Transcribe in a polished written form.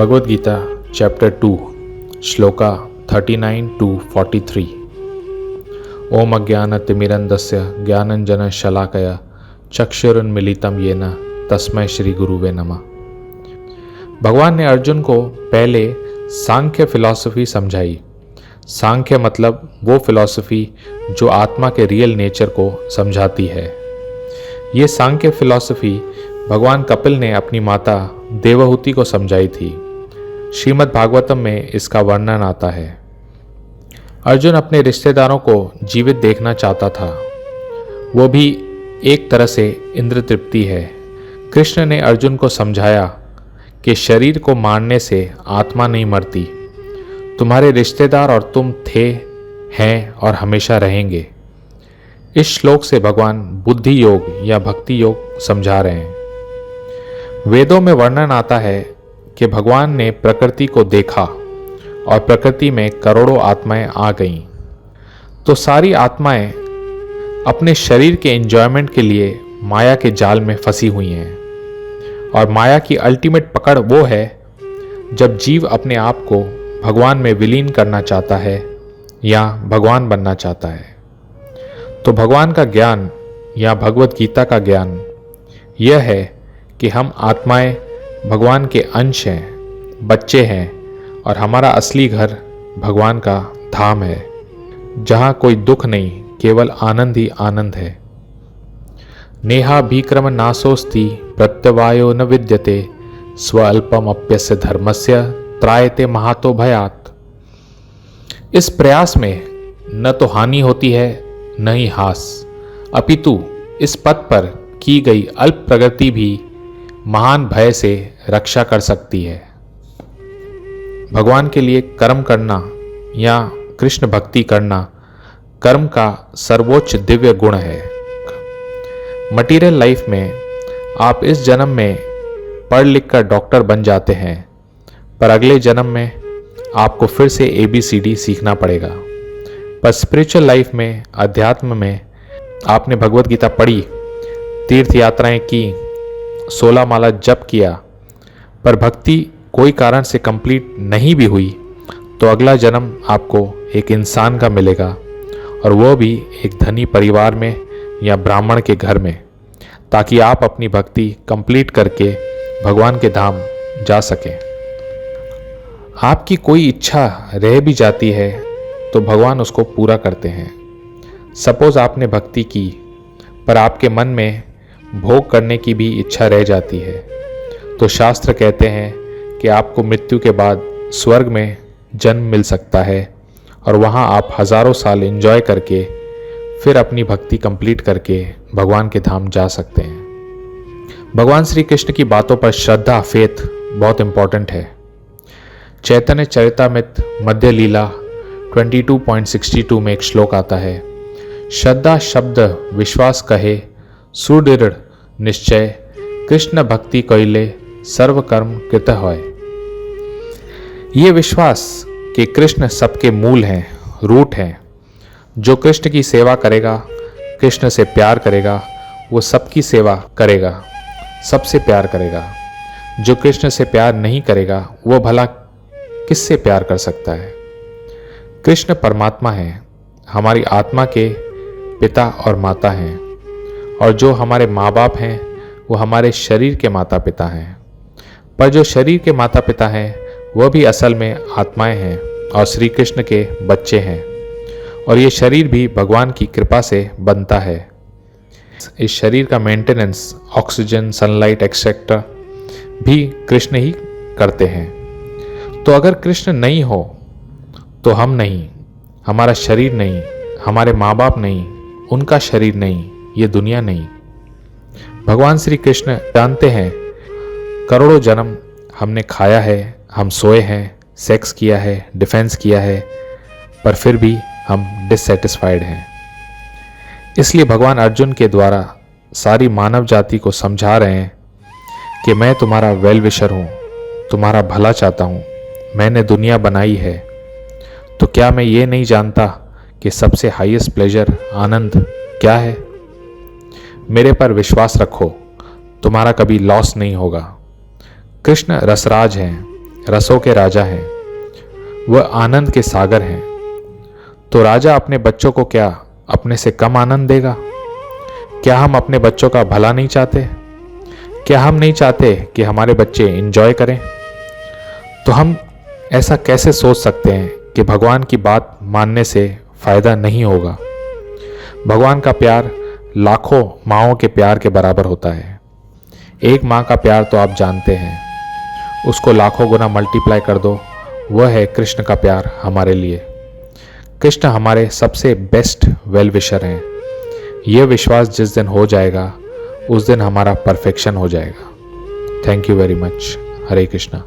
Bhagavad Gita chapter 2 shloka 39 to 43। ओम अज्ञानतिमिरन्धस्य ज्ञानञ्जनशलाकया चक्षुरुन्मीलितं येन तस्मै श्री गुरुवे नमः। भगवान ने अर्जुन को पहले सांख्य फिलॉसफी समझाई। सांख्य मतलब वो फिलॉसफी जो आत्मा के रियल नेचर को समझाती है। ये सांख्य फिलॉसफी भगवान कपिल ने अपनी माता देवहूति को समझाई थी। श्रीमद् भागवतम में इसका वर्णन आता है। अर्जुन अपने रिश्तेदारों को जीवित देखना चाहता था। वो भी एक तरह से इंद्र तृप्ति है। कृष्ण ने अर्जुन को समझाया कि शरीर को मारने से आत्मा नहीं मरती। तुम्हारे रिश्तेदार और तुम थे, हैं और हमेशा रहेंगे। इस श्लोक से भगवान बुद्धि योग या भक्ति योग समझा रहे हैं। वेदों में वर्णन आता है कि भगवान ने प्रकृति को देखा और प्रकृति में करोड़ों आत्माएं आ गईं। तो सारी आत्माएं अपने शरीर के एंजॉयमेंट के लिए माया के जाल में फंसी हुई हैं। और माया की अल्टीमेट पकड़ वो है जब जीव अपने आप को भगवान में विलीन करना चाहता है या भगवान बनना चाहता है। तो भगवान का ज्ञान या भगवद गीता का ज्ञान यह है कि हम आत्माएं भगवान के अंश हैं, बच्चे हैं और हमारा असली घर भगवान का धाम है, जहाँ कोई दुख नहीं, केवल आनंद ही आनंद है। नेहा भीक्रम नासोस्ति प्रत्यवायो न विद्यते स्वल्पम अप्यस्य धर्मस्य त्रायते महातो भयात। इस प्रयास में न तो हानि होती है न ही हास, अपितु इस पथ पर की गई अल्प प्रगति भी महान भय से रक्षा कर सकती है। भगवान के लिए कर्म करना या कृष्ण भक्ति करना कर्म का सर्वोच्च दिव्य गुण है। मटीरियल लाइफ में आप इस जन्म में पढ़ लिख कर डॉक्टर बन जाते हैं, पर अगले जन्म में आपको फिर से ABCD सीखना पड़ेगा। पर स्पिरिचुअल लाइफ में, अध्यात्म में आपने भगवद गीता पढ़ी, तीर्थ यात्राएं की, 16 माला जप किया, पर भक्ति कोई कारण से कंप्लीट नहीं भी हुई, तो अगला जन्म आपको एक इंसान का मिलेगा और वो भी एक धनी परिवार में या ब्राह्मण के घर में, ताकि आप अपनी भक्ति कंप्लीट करके भगवान के धाम जा सकें। आपकी कोई इच्छा रह भी जाती है तो भगवान उसको पूरा करते हैं। सपोज आपने भक्ति की पर आपके मन में भोग करने की भी इच्छा रह जाती है, तो शास्त्र कहते हैं कि आपको मृत्यु के बाद स्वर्ग में जन्म मिल सकता है और वहाँ आप हजारों साल एंजॉय करके फिर अपनी भक्ति कंप्लीट करके भगवान के धाम जा सकते हैं। भगवान श्री कृष्ण की बातों पर श्रद्धा, फेथ बहुत इंपॉर्टेंट है। चैतन्य चरितामृत मध्य लीला 22.62 में एक श्लोक आता है, श्रद्धा शब्द विश्वास कहे सुदृढ़ निश्चय कृष्ण भक्ति कइले सर्व कर्म कृत होय। ये विश्वास कि कृष्ण सबके मूल हैं, रूट हैं। जो कृष्ण की सेवा करेगा, कृष्ण से प्यार करेगा, वो सबकी सेवा करेगा, सबसे प्यार करेगा। जो कृष्ण से प्यार नहीं करेगा वो भला किससे प्यार कर सकता है। कृष्ण परमात्मा है, हमारी आत्मा के पिता और माता हैं, और जो हमारे माँ बाप हैं वो हमारे शरीर के माता पिता हैं। पर जो शरीर के माता पिता हैं वह भी असल में आत्माएं हैं और श्री कृष्ण के बच्चे हैं। और ये शरीर भी भगवान की कृपा से बनता है। इस शरीर का मेंटेनेंस, ऑक्सीजन, सनलाइट एक्सेट्रा भी कृष्ण ही करते हैं। तो अगर कृष्ण नहीं हो तो हम नहीं, हमारा शरीर नहीं, हमारे माँ बाप नहीं, उनका शरीर नहीं, ये दुनिया नहीं। भगवान श्री कृष्ण जानते हैं करोड़ों जन्म हमने खाया है, हम सोए हैं, सेक्स किया है, डिफेंस किया है, पर फिर भी हम डिससेटिस्फाइड हैं। इसलिए भगवान अर्जुन के द्वारा सारी मानव जाति को समझा रहे हैं कि मैं तुम्हारा वेल विशर हूँ, तुम्हारा भला चाहता हूँ, मैंने दुनिया बनाई है। तो क्या मैं ये नहीं जानता कि सबसे हाईएस्ट प्लेजर, आनंद क्या है? मेरे पर विश्वास रखो, तुम्हारा कभी लॉस नहीं होगा। कृष्ण रसराज हैं, रसों के राजा हैं, वह आनंद के सागर हैं। तो राजा अपने बच्चों को क्या अपने से कम आनंद देगा? क्या हम अपने बच्चों का भला नहीं चाहते? क्या हम नहीं चाहते कि हमारे बच्चे एंजॉय करें? तो हम ऐसा कैसे सोच सकते हैं कि भगवान की बात मानने से फायदा नहीं होगा? भगवान का प्यार लाखों माँओं के प्यार के बराबर होता है। एक माँ का प्यार तो आप जानते हैं, उसको लाखों गुना मल्टीप्लाई कर दो, वह है कृष्ण का प्यार हमारे लिए। कृष्ण हमारे सबसे बेस्ट वेल विशर हैं। यह विश्वास जिस दिन हो जाएगा उस दिन हमारा परफेक्शन हो जाएगा। Thank you very much. Hare Krishna.